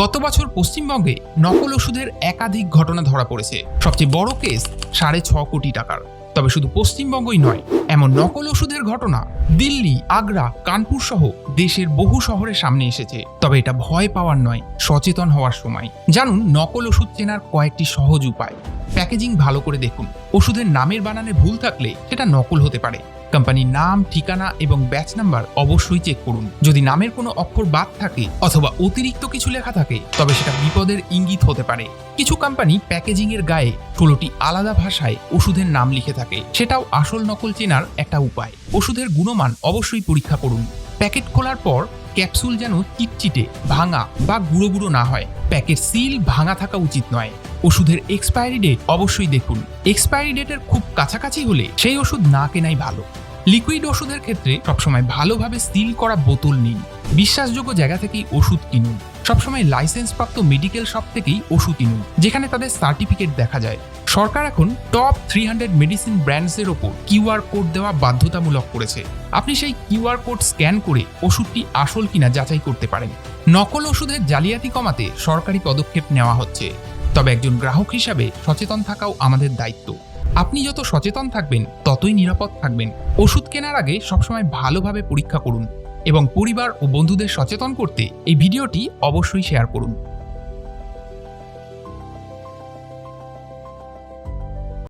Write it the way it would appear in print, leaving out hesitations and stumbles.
গত বছর পশ্চিমবঙ্গে নকল ওষুধের একাধিক ঘটনা ধরা পড়েছে। সবচেয়ে বড় কেস 6.5 কোটি টাকার। তবে শুধু পশ্চিমবঙ্গই নয়, এমন নকল ওষুধের ঘটনা দিল্লি, আগ্রা, কানপুর সহ দেশের বহু শহরে সামনে এসেছে। তবে এটা ভয় পাওয়ার নয়, সচেতন হওয়ার সময়। জানুন নকল ওষুধ চেনার কয়েকটি সহজ উপায়। প্যাকেজিং ভালো করে দেখুন। ওষুধের নামের বানানে ভুল থাকলে সেটা নকল হতে পারে। কোম্পানির নাম, ঠিকানা এবং ব্যাচ নাম্বার অবশ্যই চেক করুন। যদি নামের কোনো অক্ষর বাদ থাকে অথবা অতিরিক্ত কিছু লেখা থাকে, তবে সেটা বিপদের ইঙ্গিত হতে পারে। কিছু কোম্পানি প্যাকেজিং এর গায়ে 16টি আলাদা ভাষায় ওষুধের নাম লিখে থাকে, সেটাও আসল নকল চেনার একটা উপায়। ওষুধের গুণমান অবশ্যই পরীক্ষা করুন। প্যাকেট খোলার পর ক্যাপসুল যেন চিটচিটে, ভাঙা বা গুঁড়ো গুঁড়ো না হয়। প্যাকেট সিল ভাঙা থাকা উচিত নয়। ওষুধের এক্সপায়ারি ডেট অবশ্যই দেখুন। এক্সপায়ারি ডেটের খুব কাছাকাছি হলে সেই ওষুধ না কেনাই ভালো। লিকুইড ওষুধের ক্ষেত্রে সবসময় ভালোভাবে সিল করা বোতল নিন। বিশ্বাসযোগ্য জায়গা থেকেই ওষুধ কিনুন। সবসময় লাইসেন্সপ্রাপ্ত মেডিকেল শপ থেকেই ওষুধ কিনুন, যেখানে তাদের সার্টিফিকেট দেখা যায়। সরকার এখন টপ 300 মেডিসিন ব্র্যান্ডসের ওপর কিউআর কোড দেওয়া বাধ্যতামূলক করেছে। আপনি সেই কিউআর কোড স্ক্যান করে ওষুধটি আসল কিনা যাচাই করতে পারেন। নকল ওষুধের জালিয়াতি কমাতে সরকারি পদক্ষেপ নেওয়া হচ্ছে। তবে একজন গ্রাহক হিসাবে সচেতন থাকাও আমাদের দায়িত্ব। আপনি যত সচেতন থাকবেন, ততই নিরাপদ থাকবেন। ওষুধ কেনার আগে সবসময় ভালোভাবে পরীক্ষা করুন এবং পরিবার ও বন্ধুদের সচেতন করতে এই ভিডিওটি অবশ্যই শেয়ার করুন।